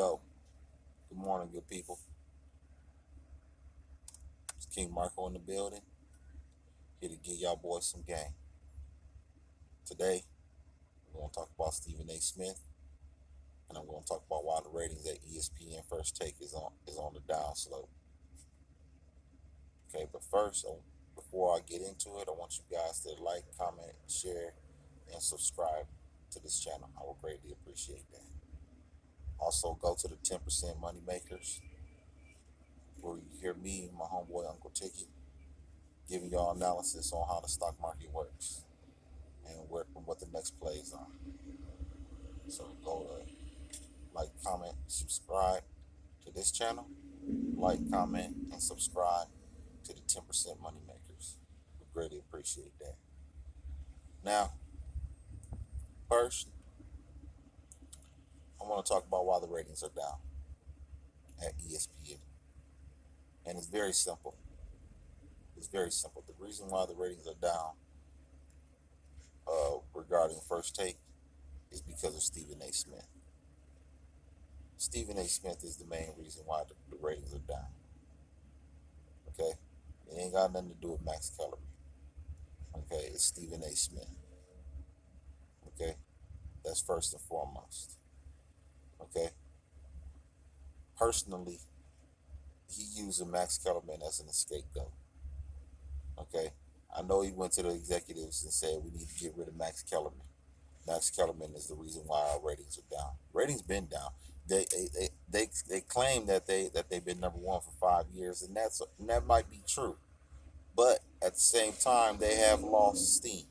Yo, good morning, good people. It's King Michael in the building, here to give y'all boys some game. Today, we're going to talk about Stephen A. Smith, and I'm going to talk about why the ratings at ESPN First Take is on the down slope. Okay, but first, before I get into it, I want you guys to like, comment, share, and subscribe to this channel. I would greatly appreciate that. Also, go to the 10% Money Makers, where you hear me and my homeboy Uncle Tiki giving y'all analysis on how the stock market works and what the next plays are. So go to like, comment, subscribe to this channel. Like, comment, and subscribe to the 10% Money Makers. We greatly appreciate that. Now, first, I want to talk about why the ratings are down at ESPN. And it's very simple. It's very simple. The reason why the ratings are down regarding First Take is because of Stephen A. Smith. Stephen A. Smith is the main reason why the ratings are down. Okay? It ain't got nothing to do with Max Kellerman. Okay? It's Stephen A. Smith. Okay? That's first and foremost. Okay? Personally, he used Max Kellerman as an scapegoat. Okay? I know he went to the executives and said we need to get rid of Max Kellerman. Max Kellerman is the reason why our ratings are down. Ratings been down. They claim that they've been number one for 5 years, and that might be true. But at the same time, they have lost steam.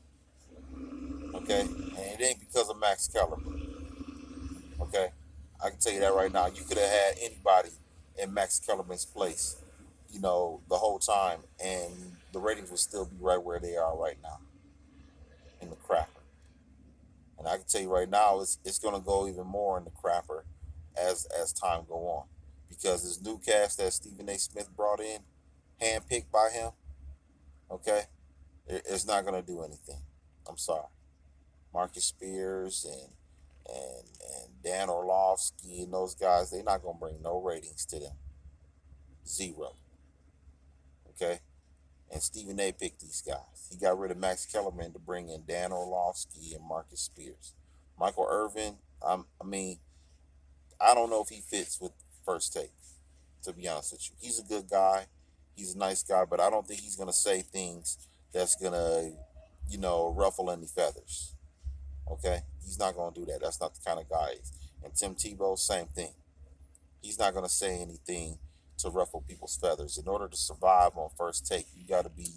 Okay, and it ain't because of Max Kellerman. Okay, I can tell you that right now. You could have had anybody in Max Kellerman's place, the whole time, and the ratings would still be right where they are right now in the crapper. And I can tell you right now, it's gonna go even more in the crapper as time go on, because this new cast that Stephen A. Smith brought in, handpicked by him, okay, it's not gonna do anything. I'm sorry. Marcus Spears and Dan Orlovsky and those guys, they're not gonna bring no ratings to them. Zero. Okay? And Stephen A picked these guys. He got rid of Max Kellerman to bring in Dan Orlovsky and Marcus Spears. Michael Irvin, I mean, I don't know if he fits with First Take, to be honest with you. He's a good guy. He's a nice guy, but I don't think he's gonna say things that's gonna, ruffle any feathers. Okay, he's not gonna do that. That's not the kind of guy. And Tim Tebow, same thing. He's not gonna say anything to ruffle people's feathers. In order to survive on First Take, you got to be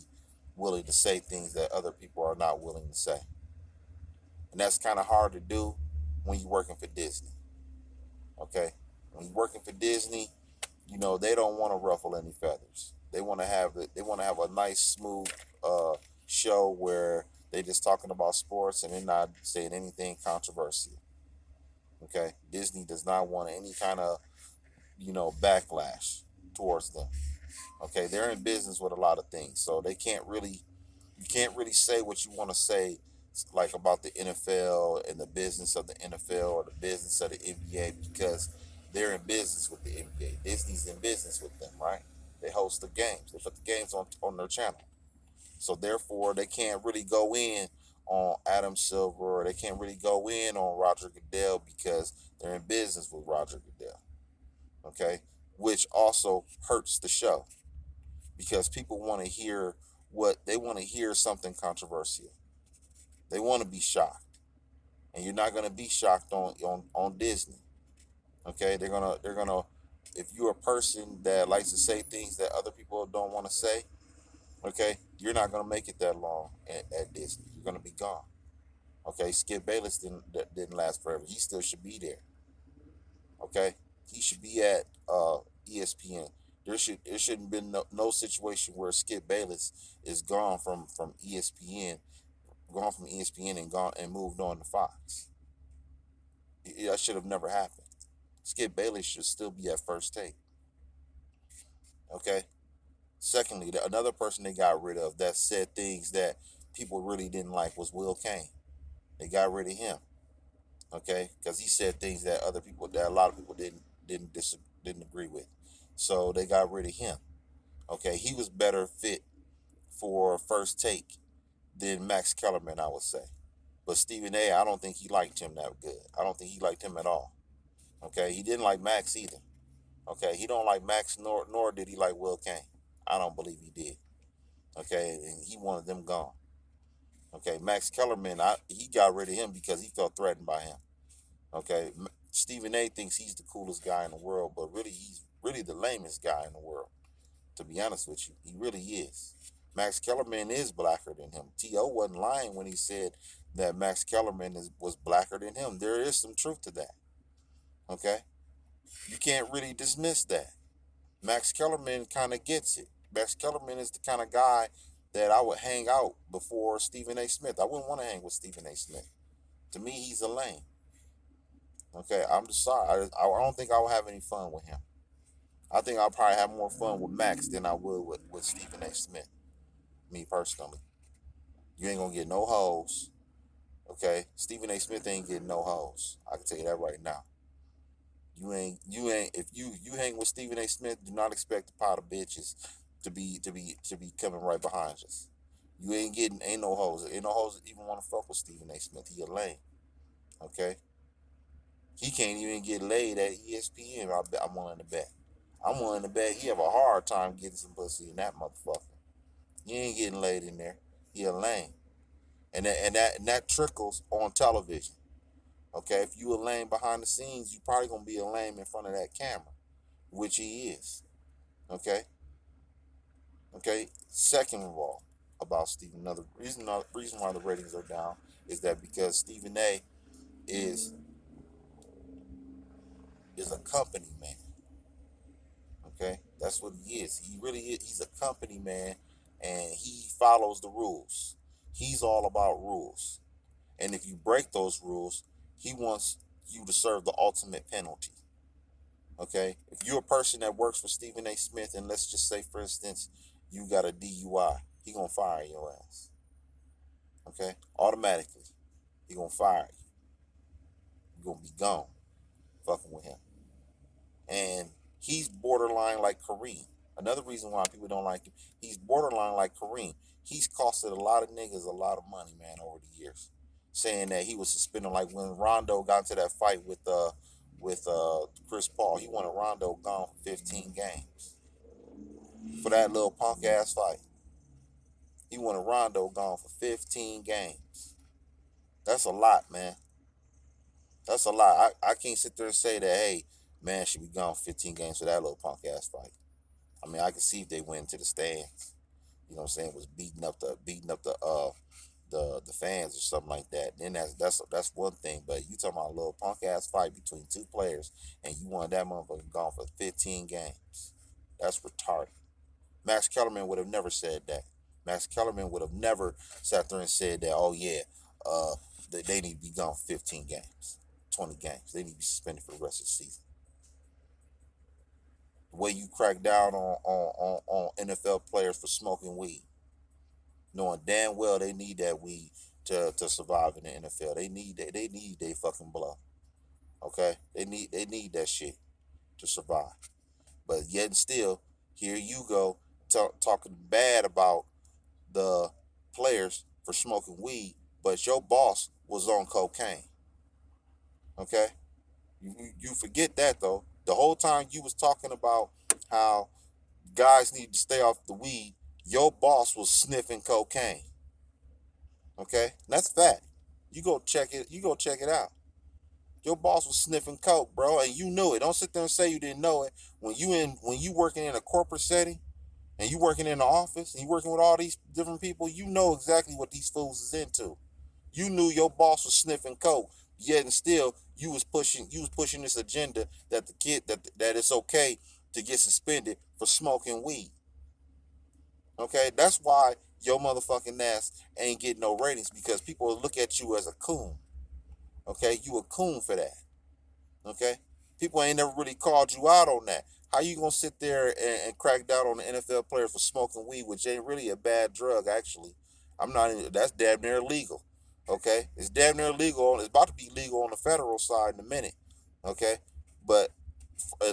willing to say things that other people are not willing to say, and that's kind of hard to do when you're working for Disney. Okay, when you're working for Disney, they don't want to ruffle any feathers. They want to have a nice smooth show where they're just talking about sports and they're not saying anything controversial. Okay, Disney does not want any kind of backlash towards them. Okay, they're in business with a lot of things, so you can't really say what you want to say, like about the NFL and the business of the NFL or the business of the NBA, because they're in business with the NBA. Disney's in business with them, right? They host the games. They put the games on their channel. So therefore, they can't really go in on Adam Silver, or they can't really go in on Roger Goodell because they're in business with Roger Goodell. Okay, which also hurts the show because people want to hear what they want to hear, something controversial. They want to be shocked, and you're not going to be shocked on Disney. Okay, they're gonna if you're a person that likes to say things that other people don't want to say, okay, you're not gonna make it that long at Disney. You're gonna be gone. Okay, Skip Bayless didn't last forever. He still should be there. Okay, he should be at ESPN. There shouldn't been no situation where Skip Bayless is gone from ESPN, gone from ESPN and gone and moved on to Fox. That should have never happened. Skip Bayless should still be at First Take. Okay. Secondly, another person they got rid of that said things that people really didn't like was Will Kane. They got rid of him. Okay, because he said things that a lot of people didn't agree with. So they got rid of him. Okay, he was better fit for First Take than Max Kellerman, I would say. But Stephen A, I don't think he liked him that good. I don't think he liked him at all. Okay, he didn't like Max either. Okay, he don't like Max, nor did he like Will Kane. I don't believe he did. Okay, and he wanted them gone. Okay, Max Kellerman, he got rid of him because he felt threatened by him. Okay, Stephen A thinks he's the coolest guy in the world, but really he's really the lamest guy in the world. To be honest with you, he really is. Max Kellerman is blacker than him. T.O. wasn't lying when he said that Max Kellerman was blacker than him. There is some truth to that. Okay, you can't really dismiss that. Max Kellerman kind of gets it. Max Kellerman is the kind of guy that I would hang out before Stephen A. Smith. I wouldn't want to hang with Stephen A. Smith. To me, he's a lame. Okay, I'm just sorry. I don't think I will have any fun with him. I think I'll probably have more fun with Max than I would with Stephen A. Smith. Me personally. You ain't gonna get no hoes. Okay? Stephen A. Smith ain't getting no hoes. I can tell you that right now. You ain't if you hang with Stephen A. Smith, do not expect a pot of bitches to be coming right behind us. You ain't no hoes. Ain't no hoes that even want to fuck with Stephen A. Smith. He a lame. Okay? He can't even get laid at ESPN. I'm willing to bet. I'm willing to bet he have a hard time getting some pussy in that motherfucker. You ain't getting laid in there. He a lame. And that trickles on television. Okay, if you a lame behind the scenes, you probably gonna be a lame in front of that camera, which he is. Okay, okay. Second of all, about Stephen, another reason why the ratings are down is that because Stephen A. is is a company man. Okay, that's what he is. He really is. He's a company man, and he follows the rules. He's all about rules, and if you break those rules, he wants you to serve the ultimate penalty. Okay, if you're a person that works for Stephen A. Smith, and let's just say, for instance, you got a DUI, he gonna fire your ass. Okay, automatically, he gonna fire you. You gonna be gone, fucking with him. And he's borderline like Kareem. Another reason why people don't like him, he's borderline like Kareem. He's costed a lot of niggas a lot of money, man, over the years. Saying that he was suspended, like when Rondo got into that fight with Chris Paul. He wanted Rondo gone for 15 games for that little punk ass fight. He wanted Rondo gone for 15 games. That's a lot, man. That's a lot. I can't sit there and say that, hey, man should be gone 15 games for that little punk ass fight. I mean, I can see if they went into the stands. You know what I'm saying? Was beating up the fans or something like that. Then that's one thing. But you talking about a little punk ass fight between two players, and you want that motherfucker gone for 15 games. That's retarded. Max Kellerman would have never said that. Max Kellerman would have never sat there and said that. Oh yeah, uh, they need to be gone for 15 games, 20 games. They need to be suspended for the rest of the season. The way you crack down on NFL players for smoking weed, knowing damn well they need that weed to survive in the NFL. They need that. They need they fucking blow. Okay, they need that shit to survive. But yet and still, here you go talking bad about the players for smoking weed, but your boss was on cocaine. Okay, you forget that though. The whole time you was talking about how guys need to stay off the weed, your boss was sniffing cocaine. Okay, that's fact. You go check it. You go check it out. Your boss was sniffing coke, bro, and you knew it. Don't sit there and say you didn't know it. When you working in a corporate setting and you working in the office and you working with all these different people, you know exactly what these fools is into. You knew your boss was sniffing coke, yet and still you was pushing this agenda that the kid that it's okay to get suspended for smoking weed. Okay, that's why your motherfucking ass ain't getting no ratings because people will look at you as a coon. Okay, you a coon for that. Okay, people ain't never really called you out on that. How you gonna sit there and crack down on the NFL player for smoking weed, which ain't really a bad drug actually? I'm not. That's damn near legal. Okay, it's damn near legal. It's about to be legal on the federal side in a minute. Okay, but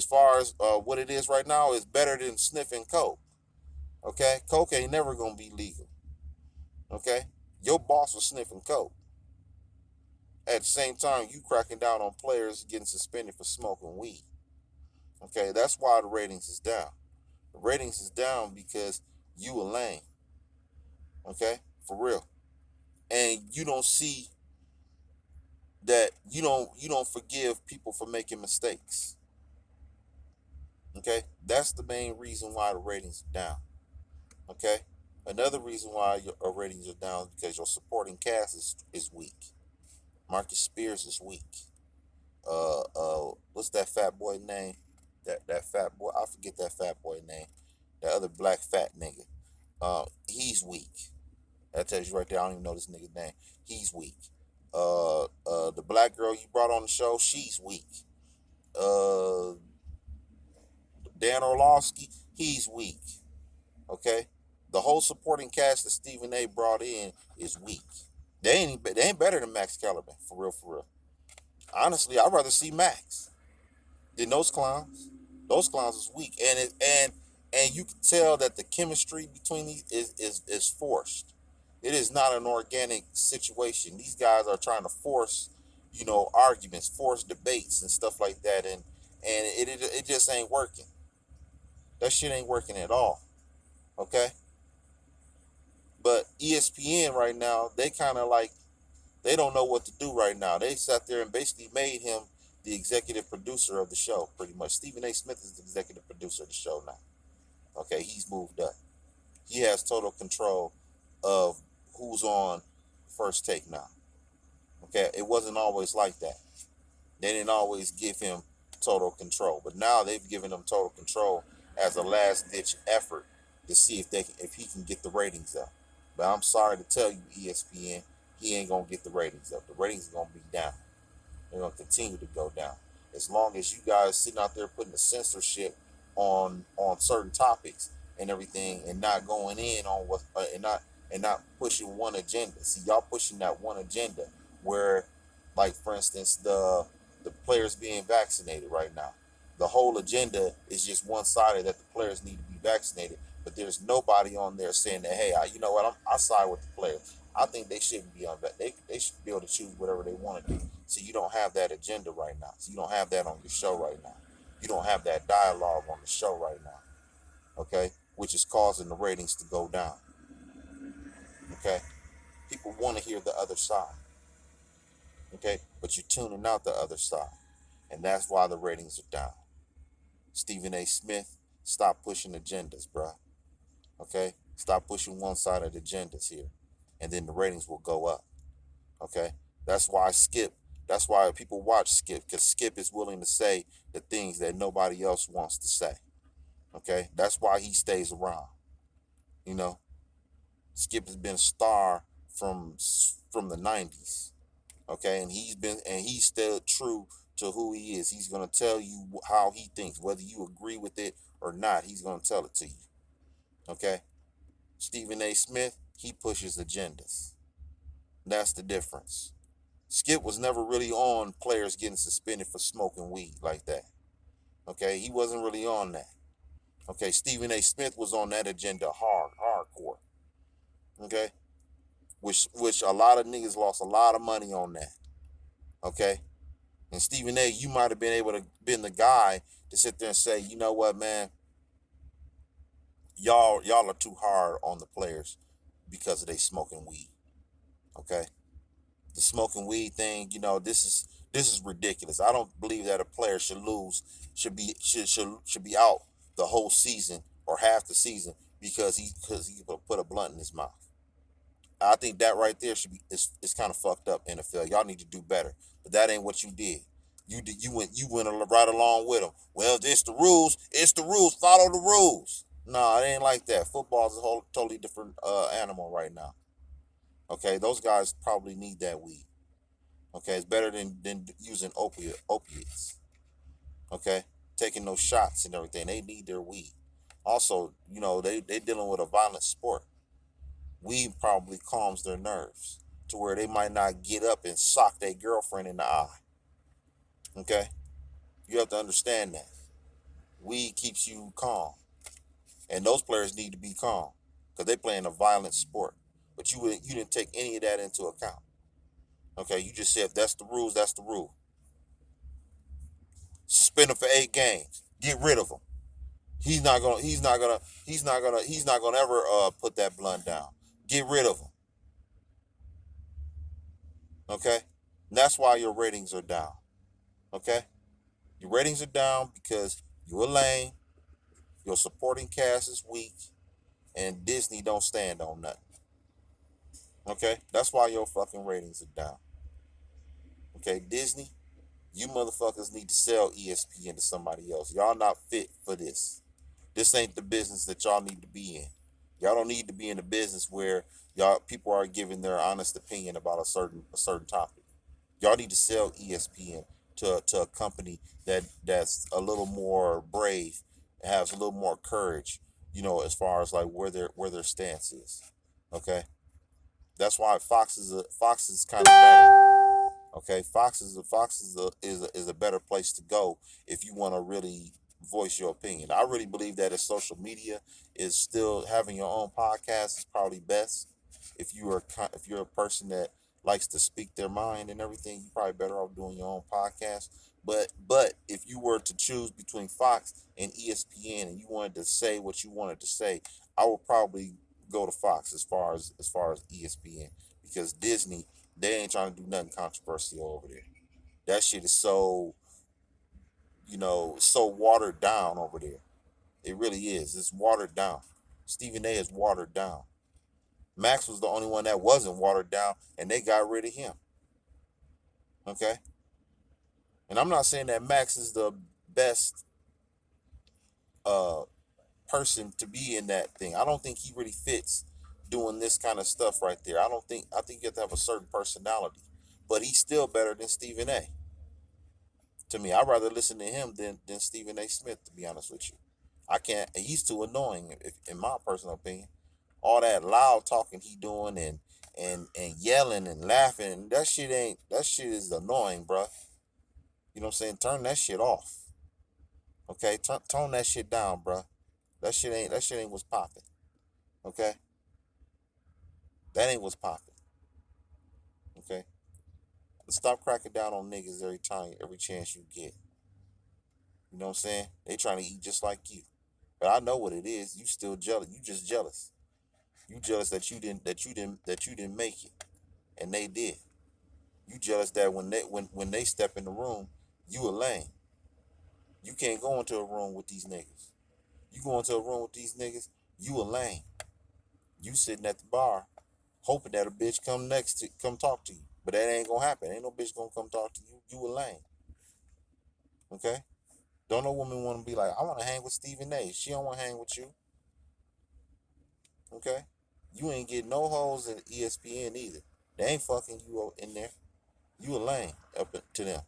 as far as what it is right now, is better than sniffing coke. Okay, coke ain't never gonna be legal. Okay, your boss was sniffing coke. At the same time, you cracking down on players getting suspended for smoking weed. Okay, that's why the ratings is down. The ratings is down because you a lame. Okay, for real. And you don't see that you don't forgive people for making mistakes. Okay, that's the main reason why the ratings are down. Okay, another reason why your ratings are down is because your supporting cast is weak. Marcus Spears is weak. What's that fat boy name? That fat boy, I forget that fat boy name. That other black fat nigga. He's weak. That tells you right there. I don't even know this nigga's name. He's weak. The black girl you brought on the show, she's weak. Uh, Dan Orlovsky, he's weak. Okay, the whole supporting cast that Stephen A. brought in is weak. They ain't better than Max Kellerman, for real, for real. Honestly, I'd rather see Max than those clowns. Those clowns is weak, and you can tell that the chemistry between these is forced. It is not an organic situation. These guys are trying to force, arguments, force debates and stuff like that, and it just ain't working. That shit ain't working at all. Okay, but ESPN right now, they kind of like they don't know what to do right now. They sat there and basically made him the executive producer of the show, pretty much. Stephen A. Smith is the executive producer of the show now. Okay, he's moved up. He has total control of who's on First Take now. Okay, it wasn't always like that. They didn't always give him total control, but now they've given him total control as a last ditch effort to see if he can get the ratings up. But I'm sorry to tell you, ESPN, he ain't gonna get the ratings up. The ratings are gonna be down. They're gonna continue to go down as long as you guys sitting out there putting the censorship on certain topics and everything, and not going in on what and not pushing one agenda. See, y'all pushing that one agenda where, like for instance, the players being vaccinated right now. The whole agenda is just one sided that the players need to be vaccinated, but there's nobody on there saying that, hey, you know what, I side with the players. I think they shouldn't be on that. They should be able to choose whatever they want to do. So you don't have that agenda right now. So you don't have that on your show right now. You don't have that dialogue on the show right now. Okay, which is causing the ratings to go down. Okay, people want to hear the other side. Okay, but you're tuning out the other side, and that's why the ratings are down. Stephen A. Smith, stop pushing agendas, bruh. Okay, stop pushing one-sided agendas here, and then the ratings will go up. Okay, that's why Skip. That's why people watch Skip, because Skip is willing to say the things that nobody else wants to say. Okay, that's why he stays around. You know, Skip has been a star from the '90s. Okay, and he's still true to who he is. He's gonna tell you how he thinks, whether you agree with it or not. He's gonna tell it to you. Okay, Stephen A. Smith, he pushes agendas. That's the difference. Skip was never really on players getting suspended for smoking weed like that. Okay, he wasn't really on that. Okay, Stephen A. Smith was on that agenda hardcore. Okay, which a lot of niggas lost a lot of money on that. Okay, and Stephen A., you might have been able to been the guy to sit there and say, you know what, man, y'all are too hard on the players because of they smoking weed. Okay, the smoking weed thing, this is ridiculous. I don't believe that a player should be out the whole season or half the season because he put a blunt in his mouth. I think that right there should be it's kind of fucked up, NFL. Y'all need to do better. But that ain't what you did. You went right along with them. Well, it's the rules. It's the rules. Follow the rules. No, it ain't like that. Football is a whole totally different animal right now. Okay, those guys probably need that weed. Okay, it's better than using opiates. Okay, taking those shots and everything. They need their weed. Also, they dealing with a violent sport. Weed probably calms their nerves to where they might not get up and sock their girlfriend in the eye. Okay, you have to understand that. Weed keeps you calm, and those players need to be calm because they playing a violent sport. But you didn't take any of that into account. Okay, you just said if that's the rules, that's the rule. Suspend him for 8 games. Get rid of him. He's not gonna. He's not gonna. He's not gonna. He's not gonna ever put that blunt down. Get rid of him. Okay, and that's why your ratings are down. Okay, your ratings are down because you're lame. Your supporting cast is weak, and Disney don't stand on nothing. Okay, that's why your fucking ratings are down. Okay, Disney, you motherfuckers need to sell ESPN to somebody else. Y'all not fit for this. This ain't the business that y'all need to be in. Y'all don't need to be in the business where y'all people are giving their honest opinion about a certain topic. Y'all need to sell ESPN to a company that's a little more brave, has a little more courage, as far as like where their stance is. Okay, that's why Fox is kind of better. Okay, Fox is a better place to go if you want to really voice your opinion. I really believe that as social media is still having your own podcast is probably best. If you're a person that likes to speak their mind and everything, you're probably better off doing your own podcast. But if you were to choose between Fox and ESPN and you wanted to say what you wanted to say, I would probably go to Fox as far as ESPN because Disney they ain't trying to do nothing controversial over there. That shit is so watered down over there. It really is. It's watered down. Stephen A is watered down. Max was the only one that wasn't watered down, and they got rid of him. Okay, and I'm not saying that Max is the best uh person to be in that thing. I don't think he really fits doing this kind of stuff right there. I think you have to have a certain personality, but he's still better than Stephen A. To me, I'd rather listen to him than Stephen A. Smith. To be honest with you, I can't. He's too annoying, in my personal opinion. All that loud talking he doing and yelling and laughing. That shit is annoying, bro. You know what I'm saying? Turn that shit off. Okay, tone that shit down, bro. That shit ain't what's popping. Okay, that ain't what's popping. Okay, stop cracking down on niggas every chance you get. You know what I'm saying? They trying to eat just like you. But I know what it is. You still jealous. You just jealous. You jealous that you didn't make it, and they did. You jealous that when they step in the room, you a lame. You can't go into a room with these niggas. You go into a room with these niggas, you a lame. You sitting at the bar, hoping that a bitch come talk to you, but that ain't gonna happen. Ain't no bitch gonna come talk to you. You a lame. Okay. Don't no woman want to be like, I want to hang with Stephen A. She don't want to hang with you. Okay. You ain't getting no hoes in ESPN either. They ain't fucking you in there. You a lame up to them.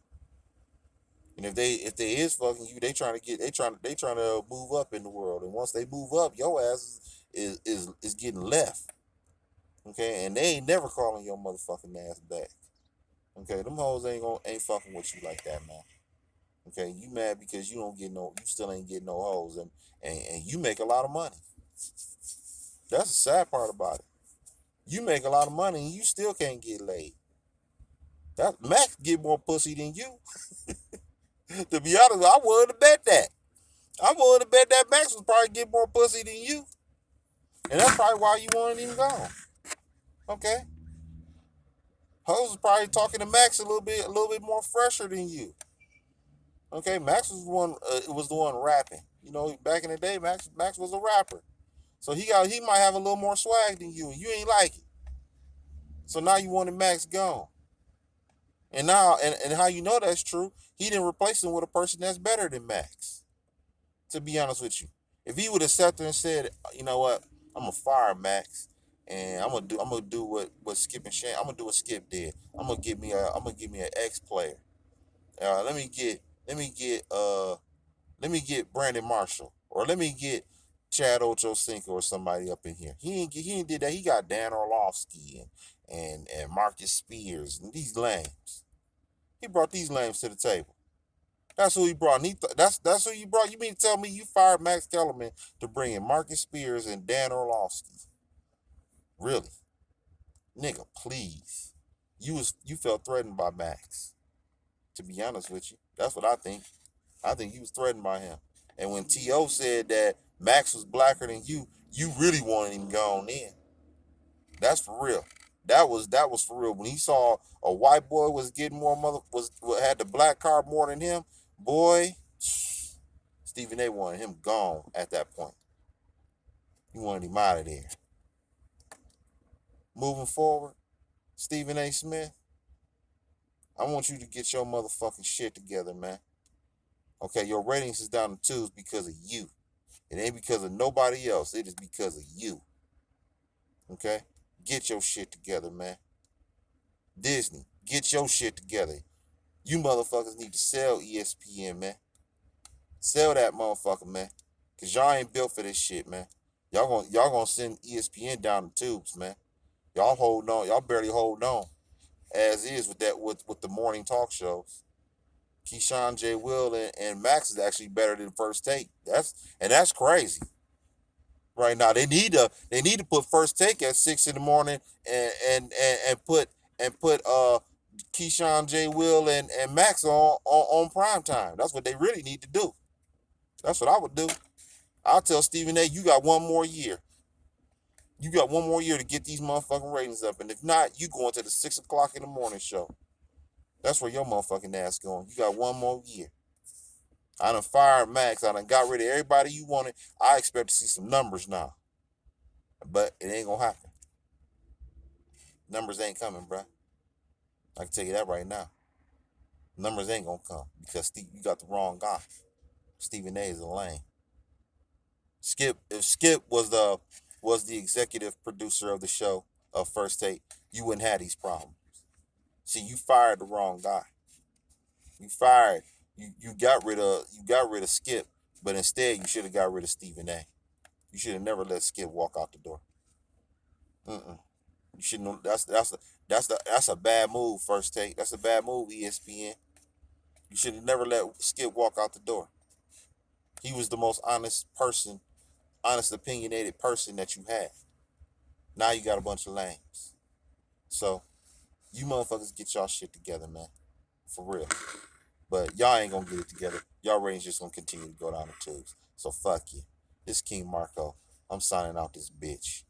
And if they is fucking you, they trying to move up in the world. And once they move up, your ass is getting left. Okay, and they ain't never calling your motherfucking ass back. Okay, them hoes ain't fucking with you like that, man. Okay, you mad because you still ain't getting no hoes, and you make a lot of money. That's the sad part about it. You make a lot of money and you still can't get laid. That Max get more pussy than you. To be honest, I would have bet that. I would have bet that Max was probably get more pussy than you, and that's probably why you weren't even gone. Okay, hoes was probably talking to Max a little bit more fresher than you. Okay, Max was one. Was the one rapping. Back in the day, Max was a rapper, so he might have a little more swag than you, and you ain't like it. So now you wanted Max gone, and now and how you know that's true? He didn't replace him with a person that's better than Max. To be honest with you, if he would have sat there and said, you know what, I'm gonna fire Max, and I'm gonna do what Skip and Shane. I'm gonna do what Skip did. I'm gonna give me an ex player. Let me get let me get let me get Brandon Marshall, or let me get Chad Ochocinco or somebody up in here. He ain't did that. He got Dan Orlovsky and Marcus Spears and these lames. He brought these lames to the table. That's who he brought. And that's who you brought. You mean to tell me you fired Max Kellerman to bring in Marcus Spears and Dan Orlovsky? Really, nigga? Please, you felt threatened by Max. To be honest with you, that's what I think. I think you was threatened by him. And when T.O. said that Max was blacker than you really wanted him gone in. That's for real. That was for real. When he saw a white boy was getting more was had the black card more than him, boy, Stephen A wanted him gone at that point. He wanted him out of there. Moving forward, Stephen A. Smith, I want you to get your motherfucking shit together, man. Okay, your ratings is down to twos because of you. It ain't because of nobody else. It is because of you. Okay? Get your shit together, man. Disney, get your shit together. You motherfuckers need to sell ESPN, man. Sell that motherfucker, man. Cause y'all ain't built for this shit, man. Y'all gonna send ESPN down the tubes, man. Y'all hold on. Y'all barely hold on. As is with the morning talk shows. Keyshawn J. Will and Max is actually better than First Take. That's crazy. Right now. They need to put First Take at 6 in the morning and put Keyshawn J. Will and Max on prime time. That's what they really need to do. That's what I would do. I'll tell Stephen A. You got one more year. You got one more year to get these motherfucking ratings up. And if not, you going to the 6 o'clock in the morning show. That's where your motherfucking ass going. You got one more year. I done fired Max. I done got rid of everybody you wanted. I expect to see some numbers now. But it ain't gonna happen. Numbers ain't coming, bruh. I can tell you that right now. Numbers ain't gonna come because you got the wrong guy. Stephen A is a lame. If Skip was the executive producer of the show of First Take, you wouldn't have these problems. See, you fired the wrong guy. You fired you got rid of Skip, but instead you should have got rid of Stephen A. You should have never let Skip walk out the door. Mm-mm. You shouldn't. That's a bad move. First Take. That's a bad move. ESPN. You should have never let Skip walk out the door. He was the most honest, opinionated person that you had. Now you got a bunch of lames. So you motherfuckers get y'all shit together, man. For real. But y'all ain't gonna get it together. Y'all ratings just gonna continue to go down the tubes. So fuck you. This King Marco. I'm signing out this bitch.